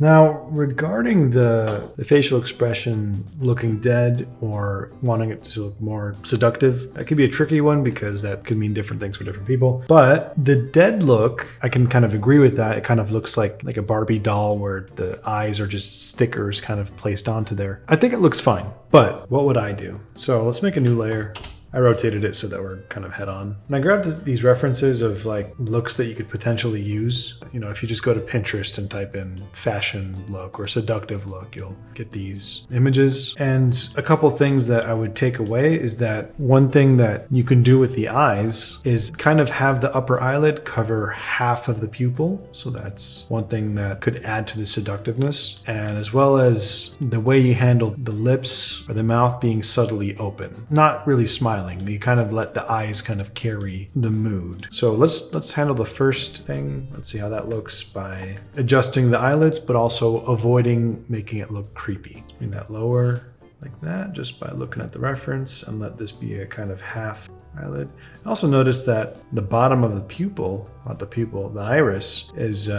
Now, regarding the facial expression looking dead or wanting it to look more seductive, that could be a tricky one because that could mean different things for different people. But the dead look, I can kind of agree with that. It kind of looks like a Barbie doll where the eyes are just stickers kind of placed onto there. I think it looks fine, but what would I do? So let's make a new layer. I rotated it so that we're kind of head on. And I grabbed these references of like looks that you could potentially use. You know, if you just go to Pinterest and type in fashion look or seductive look, you'll get these images. And a couple things that I would take away is that one thing that you can do with the eyes is kind of have the upper eyelid cover half of the pupil. So that's one thing that could add to the seductiveness. And as well as the way you handle the lips or the mouth being subtly open, not really smiling. You kind of let the eyes kind of carry the mood. So let's handle the first thing. Let's see how that looks by adjusting the eyelids, but also avoiding making it look creepy. Bring that lower like that, just by looking at the reference, and let this be a kind of half eyelid. Also notice that the bottom of the pupil, not the pupil, the iris is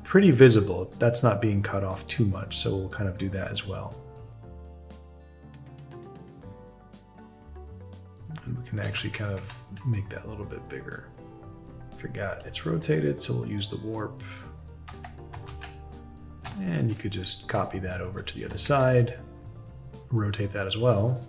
pretty visible. That's not being cut off too much. So we'll kind of do that as well. And we can actually kind of make that a little bit bigger. Forgot it's rotated, so we'll use the warp. And you could just copy that over to the other side, rotate that as well.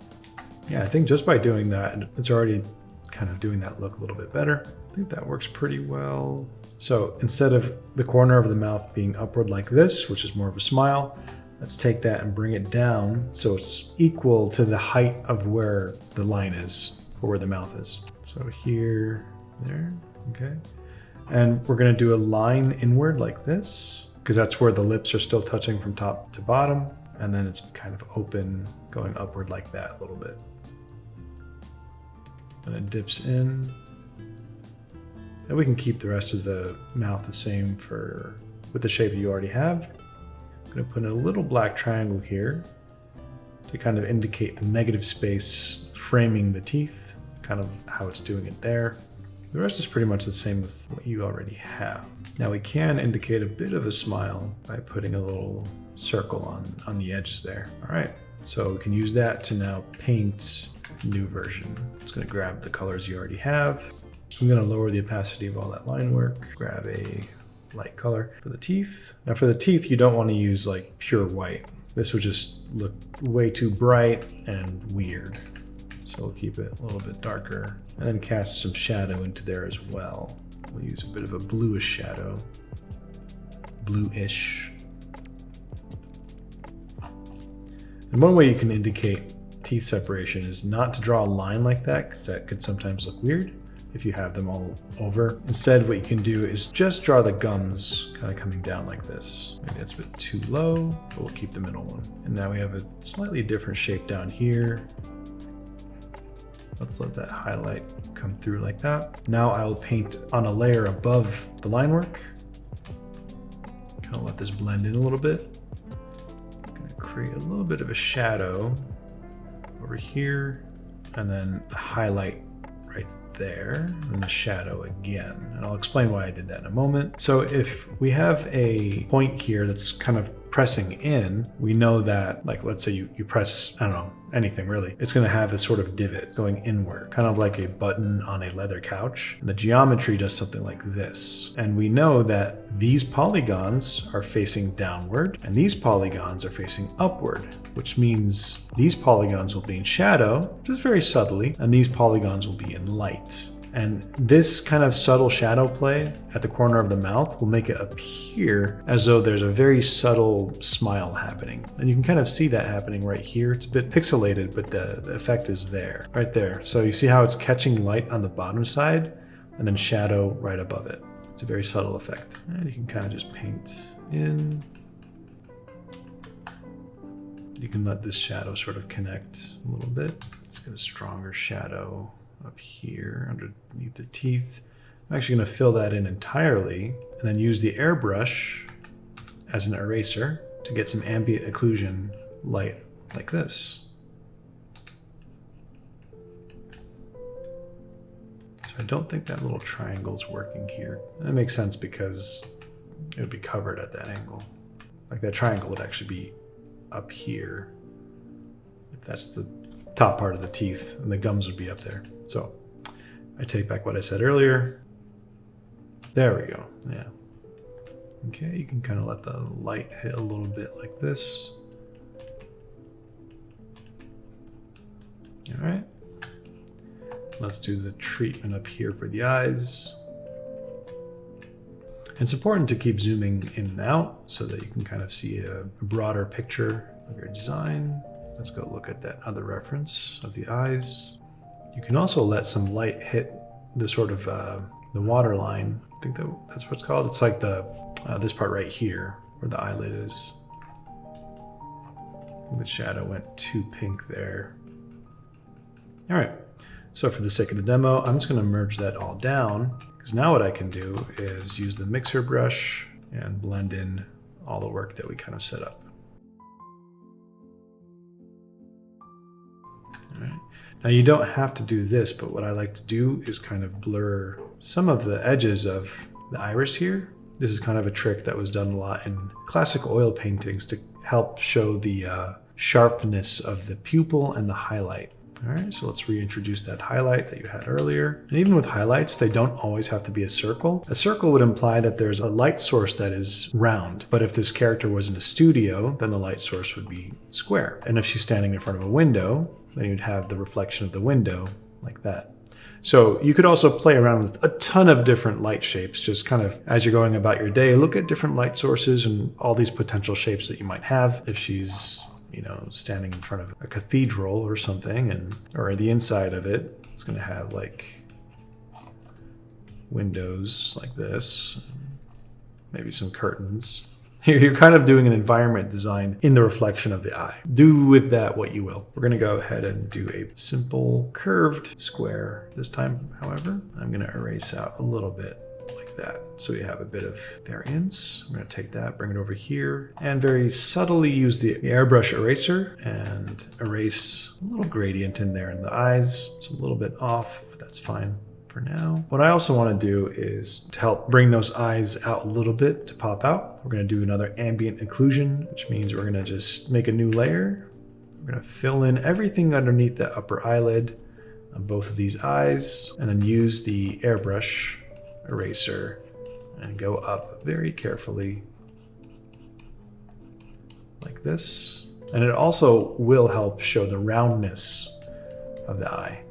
Yeah, I think just by doing that, it's already kind of doing that look a little bit better. I think that works pretty well. So instead of the corner of the mouth being upward like this, which is more of a smile, let's take that and bring it down so it's equal to the height of where the line is, or where the mouth is. So here, there, okay. And we're gonna do a line inward like this, because that's where the lips are still touching from top to bottom. And then it's kind of open, going upward like that a little bit. And it dips in. And we can keep the rest of the mouth the same with the shape you already have. I'm gonna put in a little black triangle here to kind of indicate a negative space framing the teeth, kind of how it's doing it there. The rest is pretty much the same with what you already have. Now we can indicate a bit of a smile by putting a little circle on the edges there. All right, so we can use that to now paint a new version. It's gonna grab the colors you already have. I'm gonna lower the opacity of all that line work, grab a light color for the teeth. Now for the teeth, you don't want to use like pure white. This would just look way too bright and weird. So we'll keep it a little bit darker and then cast some shadow into there as well. We'll use a bit of a bluish shadow, bluish. And one way you can indicate teeth separation is not to draw a line like that, because that could sometimes look weird if you have them all over. Instead, what you can do is just draw the gums kind of coming down like this. Maybe that's a bit too low, but we'll keep the middle one. And now we have a slightly different shape down here. Let's let that highlight come through like that. Now I'll paint on a layer above the line work. Kind of let this blend in a little bit. I'm gonna create a little bit of a shadow over here, and then a highlight right there, and the shadow again. And I'll explain why I did that in a moment. So if we have a point here that's kind of pressing in, we know that, like, let's say you press, I don't know, anything really, it's going to have a sort of divot going inward, kind of like a button on a leather couch. And the geometry does something like this. And we know that these polygons are facing downward and these polygons are facing upward, which means these polygons will be in shadow, just very subtly, and these polygons will be in light. And this kind of subtle shadow play at the corner of the mouth will make it appear as though there's a very subtle smile happening. And you can kind of see that happening right here. It's a bit pixelated, but the effect is there, right there. So you see how it's catching light on the bottom side and then shadow right above it. It's a very subtle effect. And you can kind of just paint in. You can let this shadow sort of connect a little bit. Let's get a stronger shadow up here underneath the teeth. I'm actually going to fill that in entirely and then use the airbrush as an eraser to get some ambient occlusion light like this. So I don't think that little triangle is working here. That makes sense because it would be covered at that angle. Like that triangle would actually be up here. If that's the top part of the teeth, and the gums would be up there. So I take back what I said earlier. There we go, yeah. Okay, you can kind of let the light hit a little bit like this. All right. Let's do the treatment up here for the eyes. It's important to keep zooming in and out so that you can kind of see a broader picture of your design. Let's go look at that other reference of the eyes. You can also let some light hit the sort of the water line. I think that's what it's called. It's like the this part right here where the eyelid is. The shadow went too pink there. All right, so for the sake of the demo, I'm just gonna merge that all down, because now what I can do is use the mixer brush and blend in all the work that we kind of set up. All right. Now you don't have to do this, but what I like to do is kind of blur some of the edges of the iris here. This is kind of a trick that was done a lot in classic oil paintings to help show the sharpness of the pupil and the highlight. All right, so let's reintroduce that highlight that you had earlier. And even with highlights, they don't always have to be a circle. A circle would imply that there's a light source that is round. But if this character was in a studio, then the light source would be square. And if she's standing in front of a window, then you'd have the reflection of the window like that. So you could also play around with a ton of different light shapes, just kind of as you're going about your day, look at different light sources and all these potential shapes that you might have. If she's, you know, standing in front of a cathedral or something, or the inside of it, it's going to have like windows like this, maybe some curtains. You're kind of doing an environment design in the reflection of the eye. Do with that what you will. We're going to go ahead and do a simple curved square this time, however. I'm going to erase out a little bit like that, so we have a bit of variance. I'm going to take that, bring it over here, and very subtly use the airbrush eraser and erase a little gradient in there in the eyes. It's a little bit off, but that's fine for now. What I also want to do is to help bring those eyes out a little bit to pop out. We're going to do another ambient occlusion, which means we're going to just make a new layer. We're going to fill in everything underneath the upper eyelid on both of these eyes, and then use the airbrush eraser and go up very carefully like this. And it also will help show the roundness of the eye.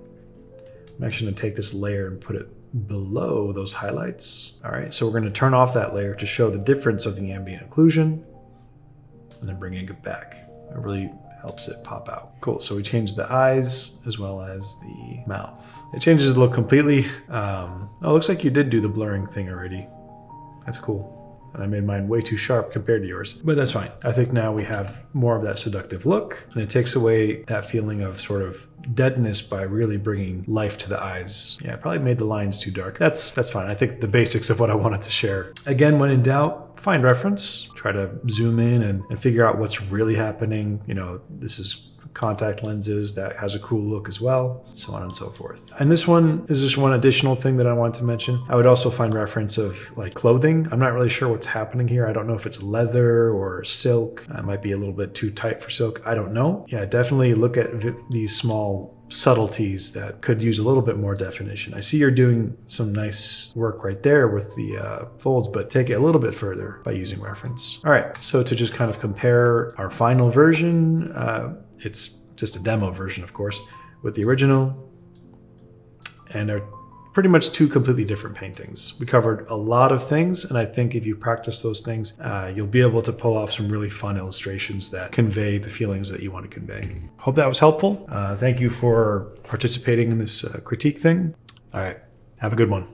I'm actually going to take this layer and put it below those highlights. All right, so we're going to turn off that layer to show the difference of the ambient occlusion, and then bringing it back. It really helps it pop out. Cool, so we changed the eyes as well as the mouth. It changes the look completely. Oh, looks like you did do the blurring thing already. That's cool. And I made mine way too sharp compared to yours, but that's fine. I think now we have more of that seductive look, and it takes away that feeling of sort of deadness by really bringing life to the eyes. Yeah, I probably made the lines too dark. That's fine. I think the basics of what I wanted to share. Again, when in doubt, find reference, try to zoom in and figure out what's really happening. You know, this is contact lenses that has a cool look as well, so on and so forth. And this one is just one additional thing that I wanted to mention. I would also find reference of like clothing. I'm not really sure what's happening here. I don't know if it's leather or silk. It might be a little bit too tight for silk. I don't know. Yeah, definitely look at these small subtleties that could use a little bit more definition. I see you're doing some nice work right there with the folds, but take it a little bit further by using reference. All right, so to just kind of compare our final version, it's just a demo version, of course, with the original, and they're pretty much two completely different paintings. We covered a lot of things, and I think if you practice those things, you'll be able to pull off some really fun illustrations that convey the feelings that you want to convey. Hope that was helpful. Thank you for participating in this critique thing. All right, have a good one.